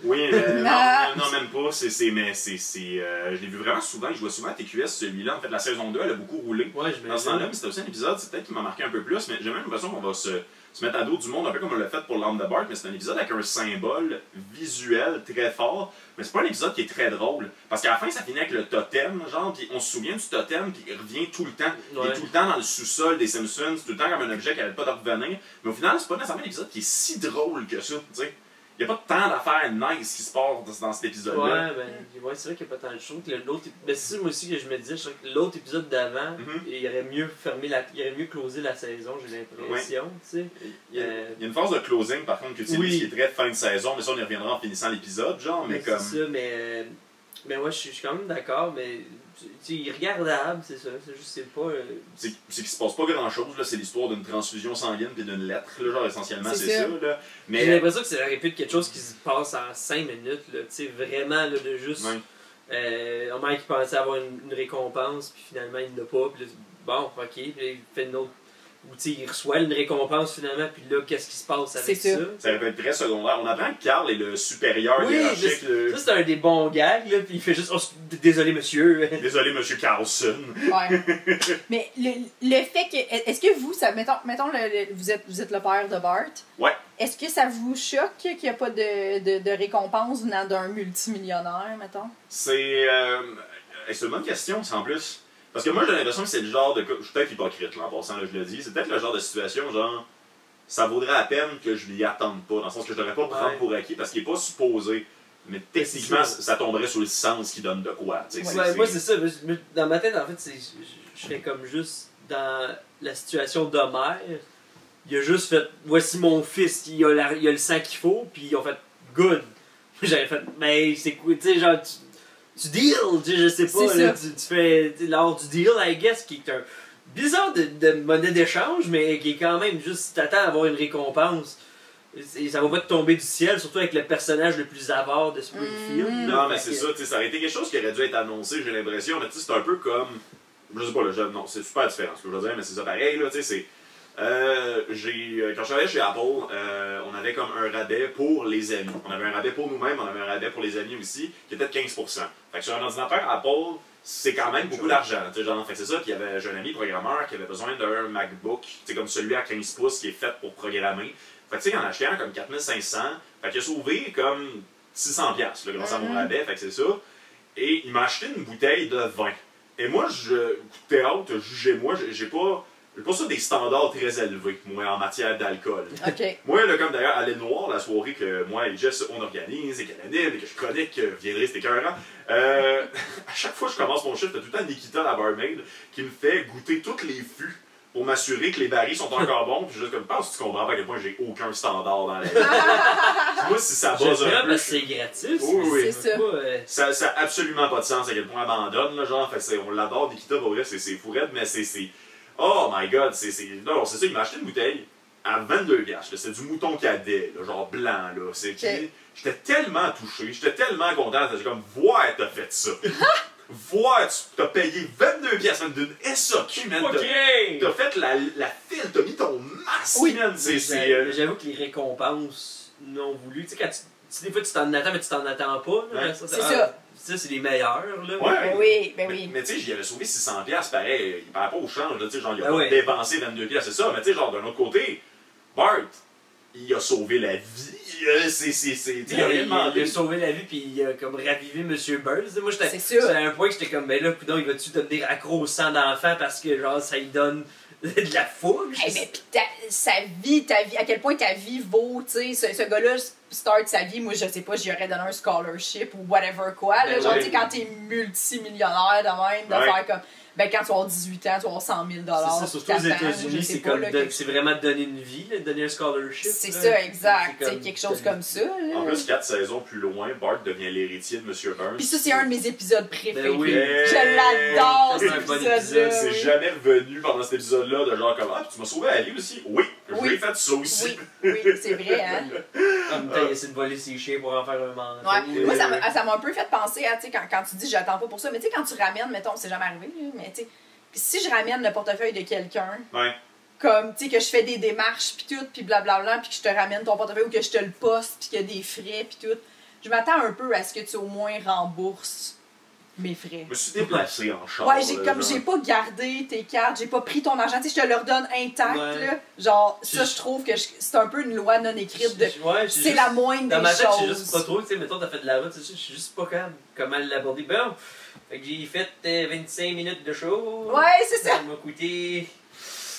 Speaker 2: Oui, mais non, même pas. Je l'ai vu vraiment souvent. Je jouais souvent à TQS, celui-là. En fait, la saison 2, elle a beaucoup roulé.
Speaker 3: Ouais,
Speaker 2: dans ce temps-là, mais c'était aussi un épisode, c'est peut-être qui m'a marqué un peu plus, mais j'ai même l'impression qu'on va se mettre à dos du monde, un peu comme on l'a fait pour l'âme de Bart, mais c'est un épisode avec un symbole visuel très fort, mais c'est pas un épisode qui est très drôle. Parce qu'à la fin, ça finit avec le totem, genre, puis on se souvient du totem, puis il revient tout le temps. Il est tout le temps dans le sous-sol des Simpsons, c'est tout le temps comme un objet qui n'arrête pas de revenir. Mais au final, c'est pas nécessairement un épisode qui est si drôle que ça, tu sais. Il n'y a pas tant d'affaires nice qui se passent dans cet épisode-là.
Speaker 3: Ouais, c'est vrai qu'il n'y a pas tant de choses. Mais c'est ça, moi aussi, que je me disais, que l'autre épisode d'avant, il aurait mieux closé la saison, j'ai l'impression. Ouais.
Speaker 2: Il y a une phase de closing, par contre, que tu dis qui est très fin de saison, mais ça, on y reviendra en finissant l'épisode, genre, mais comme...
Speaker 3: C'est ça, mais Ben ouais, je suis quand même d'accord, mais c'est irregardable, c'est ça. C'est juste, c'est pas.
Speaker 2: C'est qu'il se passe pas grand chose, là. C'est l'histoire d'une transfusion sanguine puis d'une lettre, là. Genre, essentiellement,
Speaker 4: C'est
Speaker 2: c'est
Speaker 4: ça.
Speaker 2: ça, là.
Speaker 3: J'ai
Speaker 2: Mais.
Speaker 3: l'impression que c'est aurait pu être quelque chose qui se passe en 5 minutes, là. Tu sais, vraiment, là, de juste.
Speaker 2: Ouais.
Speaker 3: Un mec qui pensait avoir une récompense, puis finalement, il l'a pas, puis là, bon, ok, puis là, il fait une autre. Ou tu sais, il reçoit une récompense finalement, puis là, qu'est-ce qui se passe avec
Speaker 4: C'est
Speaker 3: ça?
Speaker 2: Ça peut être très secondaire. On apprend que Carl est le supérieur
Speaker 3: Oui,
Speaker 2: hiérarchique.
Speaker 3: ça c'est un des bons gags, là, puis il fait juste oh, désolé monsieur.
Speaker 2: Désolé, monsieur Carlson.
Speaker 4: Ouais. Mais le fait que. Est-ce que vous, ça, mettons vous êtes le père de Bart.
Speaker 2: Ouais.
Speaker 4: Est-ce que ça vous choque qu'il n'y a pas de récompense venant d'un multimillionnaire, mettons?
Speaker 2: C'est une bonne question, ça, en plus. Parce que moi, j'ai l'impression que c'est le genre de... Je suis peut-être hypocrite, là, en passant, là, je le dis. C'est peut-être le genre de situation, genre... Ça vaudrait la peine que je lui attende pas. Dans le sens que je devrais pas prendre pour acquis, parce qu'il est pas supposé. Mais techniquement, ça tomberait sur le sens qui donne de quoi.
Speaker 3: Ouais, moi, c'est ça. Dans ma tête, en fait, je serais comme juste dans la situation d'Homer. Il a juste fait, voici mon fils, il a le sang qu'il faut, puis ils ont fait, good. J'avais fait, mais c'est quoi, tu sais, genre, tu deal, tu sais, je sais pas, là, tu fais l'art du deal, I guess, qui est un bizarre de monnaie d'échange, mais qui est quand même juste, t'attends à avoir une récompense. Et ça va pas te tomber du ciel, surtout avec le personnage le plus avare de Springfield.
Speaker 2: Non, mais c'est ça, tu sais, ça aurait été quelque chose qui aurait dû être annoncé, j'ai l'impression, mais tu sais, c'est un peu comme. Je sais pas, là, non, c'est super différent ce que je veux dire, mais c'est ça pareil, là, tu sais, c'est. Quand je travaillais chez Apple, on avait comme un rabais pour les amis. On avait un rabais pour nous-mêmes, on avait un rabais pour les amis aussi, qui était de 15%. Fait que sur un ordinateur Apple, c'est quand même beaucoup d'argent. Genre, fait que c'est ça, puis j'ai un ami programmeur qui avait besoin d'un MacBook, comme celui à 15 pouces qui est fait pour programmer. Fait que tu sais, il en a acheté un comme 4500. Fait qu'il a sauvé comme 600$ là, grâce à mon rabais, fait que c'est ça. Et il m'a acheté une bouteille de vin. Et moi, théâtre, jugez-moi, j'ai pas ça des standards très élevés, moi, en matière d'alcool.
Speaker 4: OK.
Speaker 2: Moi, là, comme d'ailleurs, à l'île Noire, la soirée que moi et Jess, on organise, et qu'elle anime, et que je chronique, viendrez, c'était écœurant. À chaque fois que je commence mon chiffre, t'as tout le temps Nikita, la barmaid, qui me fait goûter tous les fûts pour m'assurer que les barils sont encore bons. Puis juste comme, pense tu comprends pas à quel point j'ai aucun standard dans la vie. Moi, si ça buzz un peu...
Speaker 3: parce que c'est gratis.
Speaker 2: Oui,
Speaker 4: c'est ça.
Speaker 2: Ça a absolument pas de sens à quel point elle abandonne, là, genre. Fait, on l'adore, Nikita, pour vrai, c'est fou raide, mais c'est... Oh my god, non, c'est ça, il m'a acheté une bouteille à 22$. C'est du mouton cadet, là, genre blanc, là.
Speaker 4: Okay.
Speaker 2: J'étais tellement touché, j'étais tellement content. J'étais comme, voir, t'as fait ça. Voir, tu t'as payé 22$ même d'une SAQ, man. T'as fait la file, t'as mis ton masque,
Speaker 4: oui.
Speaker 2: Man.
Speaker 3: J'avoue que les récompenses non voulues, tu sais, quand des fois tu t'en attends, mais tu t'en attends pas. Là,
Speaker 2: ouais.
Speaker 4: C'est ça.
Speaker 3: Ça, c'est les meilleurs. Là.
Speaker 2: Ouais.
Speaker 4: Oui, ben oui.
Speaker 2: Mais tu sais, j'y avais sauvé 600$, pareil. Il parle pas au change, tu sais, genre, il a pas dépensé 22$, c'est ça. Mais tu sais, genre, d'un autre côté, Bart, il a sauvé la vie. Il
Speaker 3: a sauvé la vie, puis il a comme ravivé M. Burns. Moi,
Speaker 4: c'est
Speaker 3: à un point que j'étais comme, ben là, coudonc, il va-tu devenir accro au sang d'enfant parce que, genre, ça lui donne de la fougue?
Speaker 4: Hey, mais pis ta vie, à quel point ta vie vaut, tu sais, ce gars-là start sa vie, moi, je sais pas, j'y aurais donné un scholarship ou whatever quoi, là, genre, tu sais, quand t'es multimillionnaire de même, de faire comme... Ben, quand tu vas avoir 18 ans, tu vas avoir 100 000 $.
Speaker 3: C'est surtout aux États-Unis, c'est comme c'est vraiment donner une vie, là, donner un scholarship.
Speaker 4: C'est ça, exact. C'est quelque chose comme ça. Là.
Speaker 2: En plus, 4 saisons plus loin, Bart devient l'héritier de M. Burns.
Speaker 4: Puis ça, c'est un de mes épisodes préférés.
Speaker 3: Ben oui.
Speaker 4: Je l'adore, cet épisode-là.
Speaker 2: C'est jamais revenu pendant cet épisode-là de genre comme « Ah, tu m'as sauvé la vie aussi? » Oui, j'ai fait ça aussi.
Speaker 4: Oui, c'est vrai, hein.
Speaker 3: En même temps, il essaie de voler ses chiens pour en faire un manteau.
Speaker 4: Ouais. Moi, ça m'a un peu fait penser à, tu sais, quand tu dis « j'attends pas pour ça », mais tu sais, quand tu ramènes, mettons, c'est jamais arrivé, mais tu sais, si je ramène le portefeuille de quelqu'un, comme, tu sais, que je fais des démarches, puis tout, puis blablabla, puis que je te ramène ton portefeuille ou que je te le poste, puis qu'il y a des frais, puis tout, je m'attends un peu à ce que tu au moins rembourses mes frais.
Speaker 2: Je me suis déplacé en char.
Speaker 4: Ouais, j'ai pas gardé tes cartes, j'ai pas pris ton argent, tu sais, je te le redonne intact, là. Genre, ça, je trouve que c'est un peu une loi non écrite de... c'est la moindre des choses. Dans ma tête, je suis juste pas trop, tu sais, mettons, t'as fait de la route, je suis juste pas capable comment l'aborder. Bon, fait que j'ai fait 25 minutes de show. Ouais, c'est ça.
Speaker 3: Ça m'a coûté...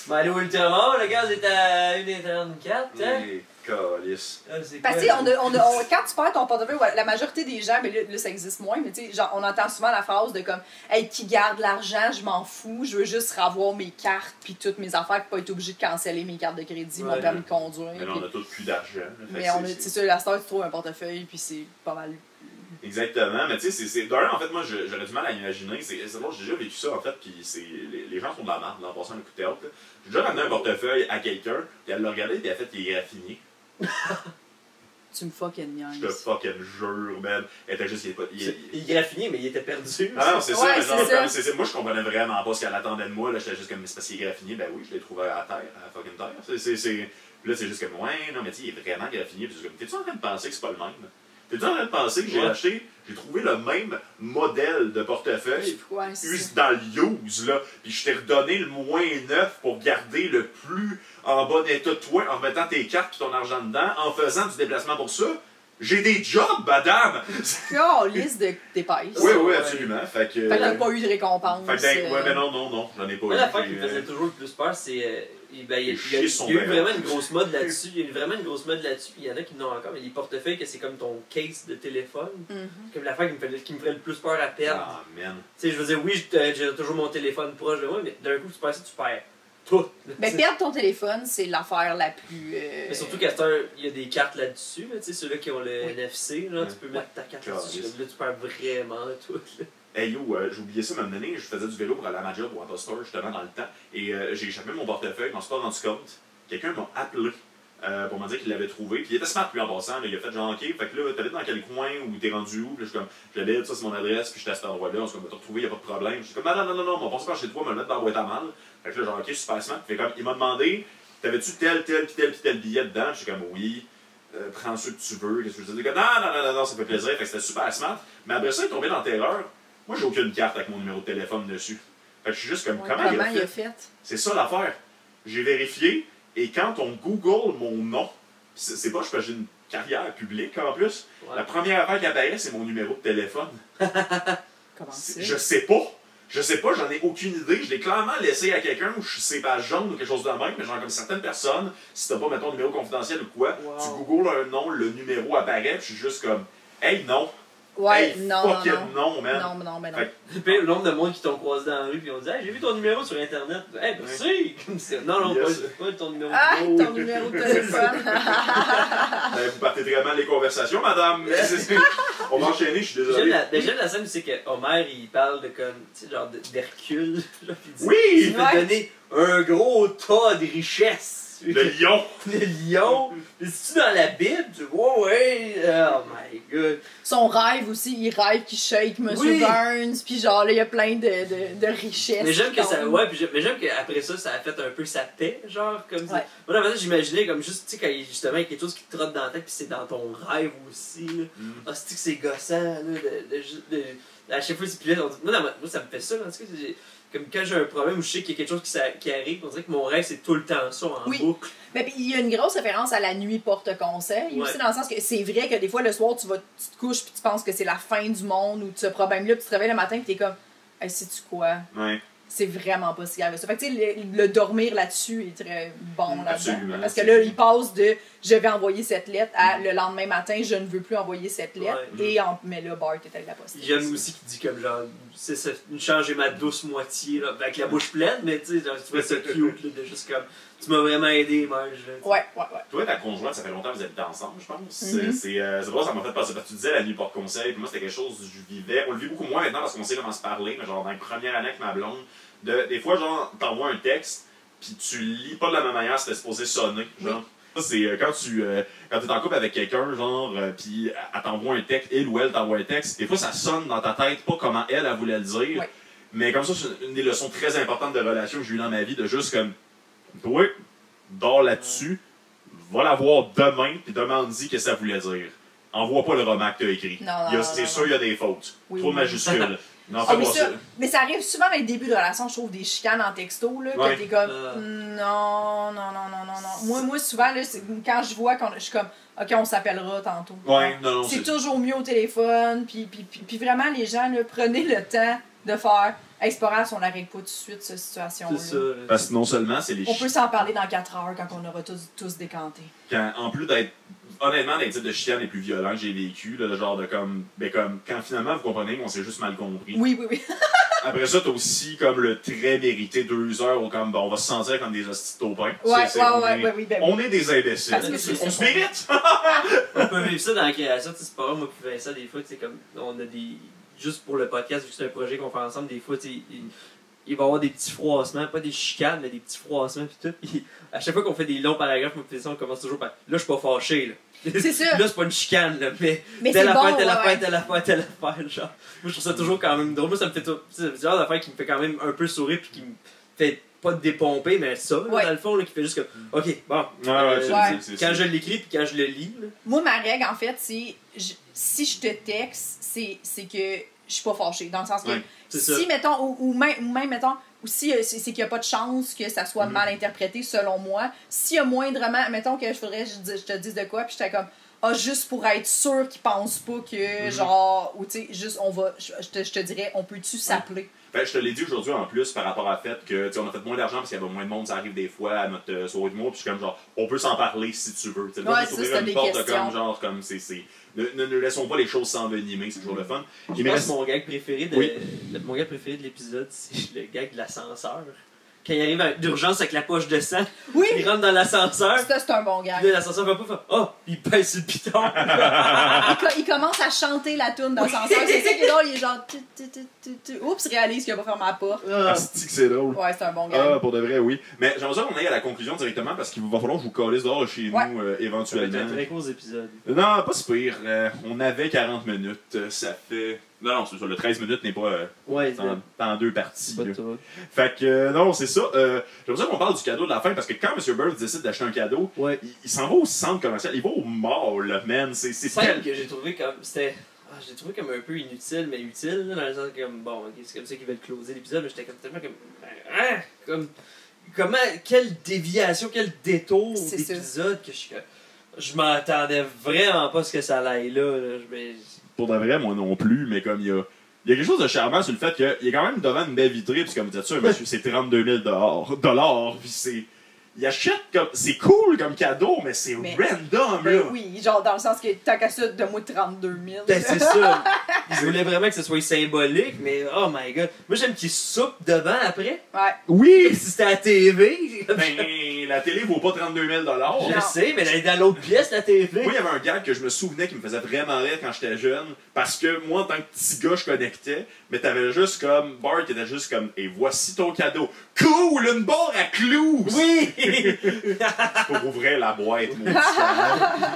Speaker 3: Malo Ultramar, le gaz est à 1,34$, hein?
Speaker 2: Calice.
Speaker 4: Parce que quand tu perds ton portefeuille, la majorité des gens, mais là ça existe moins, mais tu sais, genre on entend souvent la phrase de comme hey, qui garde l'argent, je m'en fous, je veux juste revoir mes cartes puis toutes mes affaires, puis pas être obligé de canceller mes cartes de crédit, mon permis de conduire.
Speaker 2: Mais là, on a tous plus d'argent.
Speaker 4: Mais c'est sûr, la star tu trouves un portefeuille puis c'est pas mal
Speaker 2: Exactement, mais tu sais, d'un, en fait, moi, j'aurais du mal à imaginer. C'est bon, j'ai déjà vécu ça, en fait, puis les gens sont de la merde, là, en passant un coup de théâtre. J'ai déjà ramené un portefeuille à quelqu'un, puis elle l'a regardé, puis elle a fait qu'il est raffiné.
Speaker 4: Tu me fucking niaises.
Speaker 2: Je te fucking jure, man. Elle était juste,
Speaker 3: Il graffinait, mais il était perdu.
Speaker 2: Ah non, c'est ça,
Speaker 4: Ouais,
Speaker 2: mais genre,
Speaker 4: c'est ça.
Speaker 2: moi, je comprenais vraiment pas ce qu'elle attendait de moi, là. J'étais juste comme, mais c'est parce qu'il est graffiné, ben oui, je l'ai trouvé à terre, à fucking terre. Puis là, c'est juste comme, ouais, non, mais tu sais, il est vraiment graffiné, puis je suis comme, t'es-tu en train de penser que c'est pas le même? T'es-tu en train de penser que j'ai trouvé le même modèle de portefeuille
Speaker 4: Ouais, c'est
Speaker 2: dans le use, là, puis je t'ai redonné le moins neuf pour garder le plus en bon état de toi, en mettant tes cartes et ton argent dedans, en faisant du déplacement pour ça. J'ai des jobs, madame!
Speaker 4: Oh, liste d'épaisse.
Speaker 2: Oui, absolument. Fait que
Speaker 4: t'as pas eu de récompense.
Speaker 2: ouais, mais non, j'en ai pas
Speaker 3: Moi,
Speaker 2: eu.
Speaker 3: l'affaire qui me faisait toujours le plus peur, c'est. Il y a eu
Speaker 2: bien
Speaker 3: vraiment une grosse mode là-dessus. Il y a eu vraiment une grosse mode là-dessus. Puis il y en a qui n'ont encore. Mais les portefeuilles, que c'est comme ton case de téléphone. Comme l'affaire qui me ferait le plus peur à perdre.
Speaker 2: Ah, man.
Speaker 3: Tu sais, je veux dire, oui, j'ai toujours mon téléphone proche de moi, mais d'un coup, tu perds ça, tu perds tout.
Speaker 4: Mais perdre ton téléphone, c'est l'affaire la plus.
Speaker 3: Mais surtout qu'à cette heure, il y a des cartes là-dessus, là, tu sais, ceux-là qui ont le NFC, là,
Speaker 2: Ouais.
Speaker 3: tu peux mettre ta carte
Speaker 2: Ouais.
Speaker 3: là-dessus. Là, tu perds vraiment tout. Là.
Speaker 2: Hey yo, j'ai oublié ça, m'a donné, je faisais du vélo pour aller à ma job au Autostore justement dans le temps, et j'ai échappé mon portefeuille, je m'en suis pas rendu compte. Quelqu'un m'a appelé pour me dire qu'il l'avait trouvé, puis il était smart lui en passant, là, il a fait genre ok, fait que là, t'habites dans quel coin, ou t'es rendu où, puis là, je suis comme, j'habite, ça c'est mon adresse, puis j'étais à cet endroit-là, on s'est comme, t'as retrouvé, y a pas de problème. Je suis comme, non, on va passer par chez toi, me le mettre dans la boîte à mal. Fait que là, genre ok, super smart, fait comme, il m'a demandé, t'avais-tu tel billet dedans, je suis comme, oui. Prends ceux que tu veux, qu'est-ce que je disais? Non, ça fait plaisir, fait que c'était super smart. Mais après ça, il est tombé dans terreur. Moi, j'ai aucune carte avec mon numéro de téléphone dessus. Fait que je suis juste comme, comment il a fait? C'est ça l'affaire. J'ai vérifié, et quand on Google mon nom, c'est pas parce que j'ai une carrière publique en plus, la première affaire qui apparaît, c'est mon numéro de téléphone.
Speaker 4: Comment ça?
Speaker 2: Je sais pas, j'en ai aucune idée. Je l'ai clairement laissé à quelqu'un où je sais pas jaune ou quelque chose de même, mais genre comme certaines personnes, si t'as pas, mettons, un numéro confidentiel ou quoi, tu googles un nom, le numéro apparaît, puis je suis juste comme, hey, non.
Speaker 4: Ouais,
Speaker 2: hey,
Speaker 4: non,
Speaker 2: man.
Speaker 4: Non.
Speaker 3: Puis le nombre de monde qui t'ont croisé dans la rue, puis on dit, hey, j'ai vu ton numéro sur Internet. Hey, merci! Non, pas ton numéro de
Speaker 4: Ah,
Speaker 3: téléphone.
Speaker 4: ton numéro de téléphone.
Speaker 2: Ben, vous partez très mal les conversations, madame. On va enchaîner, je suis désolé.
Speaker 3: J'aime la scène, c'est que Homer, il parle de comme, tu sais, genre d'Hercule. Puis il dit,
Speaker 2: Oui!
Speaker 3: il veut donner un gros tas de richesses.
Speaker 2: Le lion.
Speaker 3: Le lion. Mais c'est-tu dans la Bible? Tu dis, ouais. Oh my god.
Speaker 4: Son rêve aussi, il rêve qu'il shake M. Burns, puis genre là, il y a plein de richesses.
Speaker 3: Mais j'aime que ça. Ouais, puis mais j'aime qu'après ça, ça a fait un peu sa paix, genre, comme ça.
Speaker 4: Ouais.
Speaker 3: Moi, dans ma tête, j'imaginais comme juste, tu sais, quand justement, il y a quelque chose qui te trotte dans la tête, puis c'est dans ton rêve aussi, là. Ah, c'est que c'est gossant, là, à chaque fois, c'est puis là, moi, ça me fait ça, en tout cas, comme quand j'ai un problème où je sais qu'il y a quelque chose qui arrive, on dirait que mon rêve, c'est tout le temps ça, en boucle.
Speaker 4: Mais puis il y a une grosse référence à la nuit porte-conseil, aussi dans le sens que c'est vrai que des fois, le soir, tu te couches puis tu penses que c'est la fin du monde ou tu as ce problème-là, puis tu te réveilles le matin puis t'es comme, hey, sais-tu quoi?
Speaker 2: Ouais.
Speaker 4: C'est vraiment pas si grave ça. Fait que tu sais, le dormir là-dessus est très bon là-dedans.
Speaker 2: Absolument.
Speaker 4: Parce que là, il passe de je vais envoyer cette lettre à le lendemain matin, je ne veux plus envoyer cette lettre. Mais là, Bart est allé la poster.
Speaker 3: J'aime aussi qu'il dit comme genre, c'est changer ma douce moitié, là, avec la bouche pleine, mais tu sais, tu vois ça cute, là, de juste comme, tu m'as vraiment aidé, Marge.
Speaker 4: Ouais.
Speaker 2: Toi, ta conjointe, ça fait longtemps que vous habitez ensemble, je pense. C'est pour ça que ça m'a fait passer. Parce que tu disais la nuit porte-conseil, puis moi, c'était quelque chose que je vivais. On le vit beaucoup moins maintenant parce qu'on sait comment se parler, mais genre dans les premières années avec ma blonde, des fois, genre, t'envoies un texte, puis tu lis pas de la même manière, c'était supposé sonner, genre. Ça, c'est quand t'es en couple avec quelqu'un, genre, puis elle t'envoie un texte, il ou elle t'envoie un texte, des fois ça sonne dans ta tête, pas comment elle voulait le dire, mais comme ça, c'est une des leçons très importantes de relation que j'ai eu dans ma vie, de juste comme, toi, dors là-dessus, va la voir demain, puis demande-y que ça voulait dire. Envoie pas le roman que t'as écrit. C'est sûr, il y a des fautes. Trop de majuscules. Non,
Speaker 4: mais ça arrive souvent dans les débuts de relation, je trouve, des chicanes en texto, là, que t'es comme, non. Moi, souvent, là, quand je vois je suis comme, ok, on s'appellera tantôt. C'est toujours mieux au téléphone, puis vraiment, les gens, là, prenez le temps de faire, hey, c'est pas grave si on n'arrête pas tout de suite cette situation-là.
Speaker 3: C'est ça.
Speaker 2: Parce que non seulement, c'est les
Speaker 4: on peut s'en parler dans 4 heures quand on aura tous décanté.
Speaker 2: En plus d'être honnêtement, des types de chicanes les plus violents que j'ai vécu, le genre de comme quand finalement vous comprenez qu'on s'est juste mal compris.
Speaker 4: Oui.
Speaker 2: Après ça, t'as aussi comme le très mérité 2 heures où comme, on va se sentir comme des hosties de taupins. On est des imbéciles.
Speaker 4: Parce que
Speaker 2: On se mérite!
Speaker 3: On peut vivre ça dans la création, tu sais, c'est pas vrai, moi puis Vincent, des fois, tu sais, comme, on a des... Juste pour le podcast, vu que c'est un projet qu'on fait ensemble, des fois, tu sais, il va y avoir des petits froissements, pas des chicanes, mais des petits froissements pis tout. Puis à chaque fois qu'on fait des longs paragraphes, moi, on commence toujours par... Là, je suis pas fâché, là.
Speaker 4: C'est ça.
Speaker 3: Là, c'est pas une chicane, là, mais
Speaker 4: Mais
Speaker 3: telle
Speaker 4: c'est
Speaker 3: affaire,
Speaker 4: bon,
Speaker 3: telle
Speaker 4: ouais,
Speaker 3: affaire,
Speaker 4: ouais.
Speaker 3: telle affaire, telle affaire, genre. Moi, je trouve ça toujours quand même drôle. Moi, ça me fait tout... C'est le genre d'affaire qui me fait quand même un peu sourire puis qui me fait pas dépomper, mais ça, là,
Speaker 4: Ouais.
Speaker 3: dans le fond, là, qui fait juste comme... OK, bon. Quand je l'écris puis quand je le lis, là.
Speaker 4: Moi, ma règle, en fait, c'est si je te texte, c'est que je suis pas fâchée. Dans le sens que
Speaker 2: Ouais,
Speaker 3: c'est
Speaker 4: si,
Speaker 3: ça.
Speaker 4: mettons, ou même, mettons, ou si c'est qu'il n'y a pas de chance que ça soit mal interprété, selon moi. S'il y a moindrement, mettons que je te dise de quoi, puis j'étais comme, juste pour être sûr qu'ils pensent pas que, genre, ou tu sais, juste, je te dirais, on peut-tu s'appeler?
Speaker 2: Ben, je te l'ai dit aujourd'hui en plus par rapport à fait que on a fait moins d'argent parce qu'il y avait moins de monde, ça arrive des fois à notre soirée d'humour, puis je suis comme genre, on peut s'en parler si tu veux.
Speaker 4: Ouais, c'est ça, c'était
Speaker 2: une
Speaker 4: des
Speaker 2: porte
Speaker 4: questions.
Speaker 2: comme genre, comme c'est. Ne laissons pas les choses s'envenimer, c'est toujours le fun.
Speaker 3: Je pense que mon gag préféré de
Speaker 2: Oui.
Speaker 3: mon gag préféré de l'épisode, c'est le gag de l'ascenseur. Quand il arrive d'urgence avec la poche de sang,
Speaker 4: Oui!
Speaker 3: il rentre dans l'ascenseur.
Speaker 4: Ça, c'est un bon
Speaker 3: Puis
Speaker 4: gag.
Speaker 3: là, l'ascenseur va pas faire oh, il pèse sur le piton.
Speaker 4: Il commence à chanter la toune d'ascenseur. C'est ça qui est drôle, il est genre. Oups, réalise qu'il a pas fermé la porte.
Speaker 2: Ah, c'est drôle.
Speaker 4: Ouais, c'est un bon gag.
Speaker 2: Ah, pour de vrai, oui. Mais j'aimerais ça qu'on aille à la conclusion directement parce qu'il va falloir que je vous calisse dehors de chez
Speaker 4: Ouais.
Speaker 2: nous
Speaker 3: Ça va être
Speaker 2: éventuellement.
Speaker 3: un très gros épisode.
Speaker 2: Non, pas si pire. On avait 40 minutes. Ça fait. Non, c'est ça. Le 13 minutes n'est pas
Speaker 3: Ouais,
Speaker 2: en 2
Speaker 3: c'est
Speaker 2: parties.
Speaker 3: pas
Speaker 2: là.
Speaker 3: tout.
Speaker 2: Fait que, non, c'est ça. J'aimerais ça qu'on parle du cadeau de la fin parce que quand M. Burns décide d'acheter un cadeau,
Speaker 3: Ouais.
Speaker 2: il s'en va au centre commercial. Il va au mall, man. C'est
Speaker 3: Scène que j'ai trouvé comme. C'était. J'ai trouvé comme un peu inutile, mais utile, là, dans le sens que, comme, bon, ok, c'est comme ça qu'ils veulent closer l'épisode, mais j'étais comme tellement comme. Hein? Comme. Comment. Quelle déviation, quel détour
Speaker 4: C'est ça.
Speaker 3: d'épisode que je m'attendais vraiment pas à ce que ça aille là.
Speaker 2: Pour de vrai, moi non plus, mais comme il y a quelque chose de charmant sur le fait qu'il est quand même devant une baie vitrée, puis comme vous êtes sûr, monsieur, c'est 32 000 $, puis c'est. Il achète comme. C'est cool comme cadeau, mais c'est random,
Speaker 4: Ben
Speaker 2: là.
Speaker 4: oui, genre dans le sens que tant qu'à ça, de moi 32 000.
Speaker 3: Ben, c'est ça. Ils voulaient vraiment que ce soit symbolique, mais oh my god. Moi, j'aime qu'ils soupent devant après.
Speaker 4: Ouais.
Speaker 2: Oui!
Speaker 3: Comme si c'était à la TV.
Speaker 2: Ben, la télé vaut pas 32 000
Speaker 3: Je
Speaker 4: Non.
Speaker 3: sais, mais elle est dans l'autre pièce, la TV.
Speaker 2: Moi, il y avait un gag que je me souvenais qui me faisait vraiment rire quand j'étais jeune. Parce que moi, en tant que petit gars, je connectais. Mais t'avais juste comme. Bart était juste comme. Et voici ton cadeau. Cool! Une barre à clous!
Speaker 3: Oui!
Speaker 2: Pour ouvrir la boîte, moi.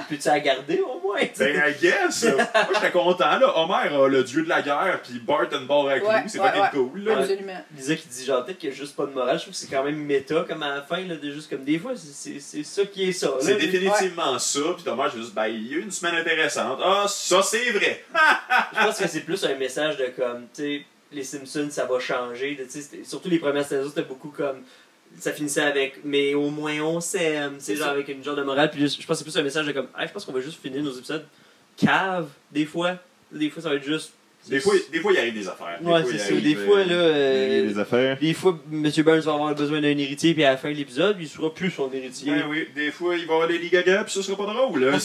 Speaker 3: Peux-tu la garder au moins?
Speaker 2: Ben, I guess! Moi, j'étais content, là. Homer a le dieu de la guerre, puis Bart a une barre à clous.
Speaker 4: Ouais,
Speaker 2: C'est
Speaker 4: ouais,
Speaker 2: fucking
Speaker 4: ouais.
Speaker 2: cool, là.
Speaker 4: Absolument.
Speaker 3: Lisa qui dit genre peut-être qu'il n'y a juste pas de morale. Je trouve que c'est quand même méta comme à la fin, là, de juste comme des fois, c'est ça qui est ça. Là.
Speaker 2: C'est définitivement ça, puis Thomas, je juste, ben, il y a eu une semaine intéressante. Ah, ça, c'est vrai!
Speaker 3: Je pense que c'est plus un message de comme, tu sais, les Simpsons, ça va changer. Tu sais, surtout les premières saisons, c'était beaucoup comme. Ça finissait avec mais au moins on s'aime, tu sais, genre avec une genre de morale. Puis je pense que c'est plus un message de comme, hey, je pense qu'on va juste finir nos épisodes cave, des fois. Des fois, ça va être juste.
Speaker 2: Des fois, il arrive des affaires.
Speaker 3: Ouais, c'est ça. Des fois, là.
Speaker 2: il y a des affaires.
Speaker 3: Des fois, M. Burns va avoir besoin d'un héritier, puis à la fin de l'épisode, il sera plus son héritier.
Speaker 2: Ben oui, des fois, il va y avoir Lady Gaga, puis ça sera pas drôle. Là.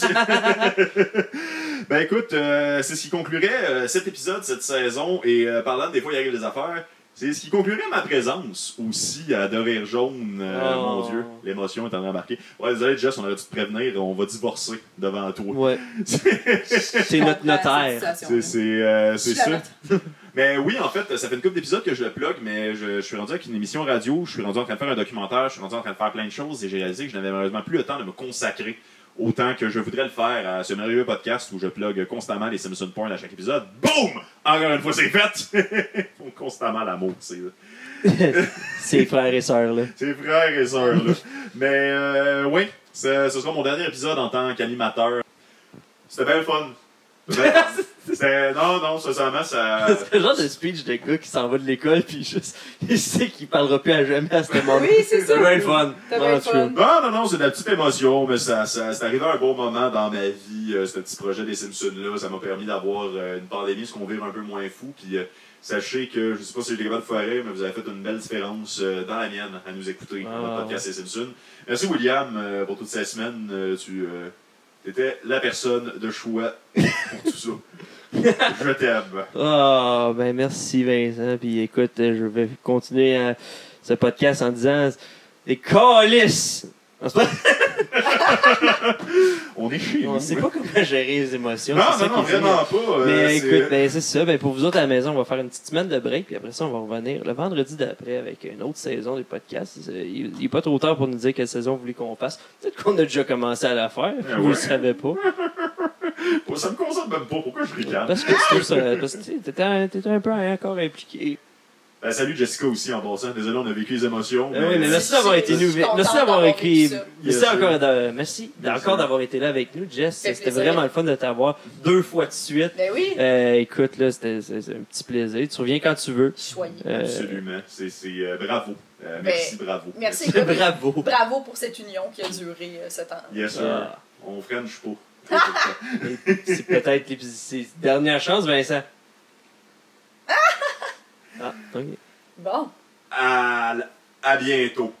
Speaker 2: Ben écoute, c'est ce qui conclurait cet épisode, cette saison. Et parlant de des fois, il arrive des affaires. C'est ce qui conclurait ma présence aussi à De Rire Jaune.
Speaker 3: Oh.
Speaker 2: Mon Dieu, l'émotion est en embarquée. Ouais, désolé, Jess, on aurait dû te prévenir, on va divorcer devant toi.
Speaker 3: Ouais. C'est notre notaire.
Speaker 2: C'est ça. Mais oui, en fait, ça fait une couple d'épisodes que je le plug, mais je suis rendu avec une émission radio, je suis rendu en train de faire un documentaire, je suis rendu en train de faire plein de choses et j'ai réalisé que je n'avais malheureusement plus le temps de me consacrer autant que je voudrais le faire à ce merveilleux podcast où je plug constamment les Simpsons Porn à chaque épisode. Boum! Encore une fois, c'est fait! Constamment l'amour, c'est
Speaker 3: Ses frères et sœurs, là.
Speaker 2: c'est frères et sœurs, là. Mais oui, ce sera mon dernier épisode en tant qu'animateur. C'était bien le fun. Non, sincèrement, ça.
Speaker 3: C'est le genre de speech de gars qui s'en va de l'école, puis juste, il sait qu'il parlera plus à jamais à ce moment.
Speaker 4: Oui, c'est ça.
Speaker 3: C'est bien le fun.
Speaker 4: T'as bien le fun.
Speaker 2: Non, c'est de la petite émotion, mais c'est arrivé à un bon moment dans ma vie, ce petit projet des Simpsons-là. Ça m'a permis d'avoir une pandémie, ce qu'on vire un peu moins fou. Puis sachez que, je sais pas si j'ai été capable de foirer, mais vous avez fait une belle différence dans la mienne à nous écouter dans notre podcast des Simpsons. Merci William pour toutes ces semaines. Tu étais la personne de choix pour tout ça. Je t'aime.
Speaker 3: Ah, ben merci Vincent. Puis écoute, je vais continuer ce podcast en disant des calices!
Speaker 2: On est chez
Speaker 3: On
Speaker 2: nous.
Speaker 3: sait pas comment gérer les émotions.
Speaker 2: Non,
Speaker 3: c'est ça
Speaker 2: non, non,
Speaker 3: qui est
Speaker 2: vraiment pas.
Speaker 3: Mais
Speaker 2: c'est-
Speaker 3: écoute, ben c'est ça. Ben pour vous autres à la maison, on va faire une petite semaine de break, puis après ça, on va revenir le vendredi d'après avec une autre saison des podcasts. Il n'est pas trop tard pour nous dire quelle saison vous voulez qu'on fasse. Peut-être qu'on a déjà commencé à la faire,
Speaker 2: Ah
Speaker 3: vous le
Speaker 2: ouais.
Speaker 3: savez pas.
Speaker 2: Ça me concerne même pas. Pourquoi je ricane?
Speaker 3: Parce que t'étais un peu encore impliqué.
Speaker 2: Salut Jessica aussi en passant. Désolé, on a vécu les émotions.
Speaker 3: Ben oui, mais merci d'avoir été
Speaker 4: Je suis
Speaker 3: nous.
Speaker 4: contente
Speaker 3: Merci d'avoir
Speaker 4: d'avoir
Speaker 3: écrit.
Speaker 4: vécu ça.
Speaker 3: Merci
Speaker 2: Bien
Speaker 3: encore,
Speaker 2: sûr.
Speaker 3: merci
Speaker 2: Bien
Speaker 3: encore
Speaker 2: sûr.
Speaker 3: d'avoir été là avec nous, Jess.
Speaker 4: Ça fait
Speaker 3: C'était
Speaker 4: plaisir.
Speaker 3: vraiment le fun de t'avoir 2 fois de suite.
Speaker 4: Ben oui,
Speaker 3: Écoute, là, c'est un petit plaisir. Tu reviens quand tu veux.
Speaker 4: je suis choyée.
Speaker 2: Absolument. C'est bravo. Merci, bravo.
Speaker 4: Merci, écoute,
Speaker 3: Bravo.
Speaker 4: bravo pour cette union qui a duré 7 ans.
Speaker 2: Yes, sir.
Speaker 3: Ah.
Speaker 2: On french pas.
Speaker 3: C'est peut-être c'est dernière chance, Vincent. Ah, ok.
Speaker 4: Bon.
Speaker 2: À bientôt.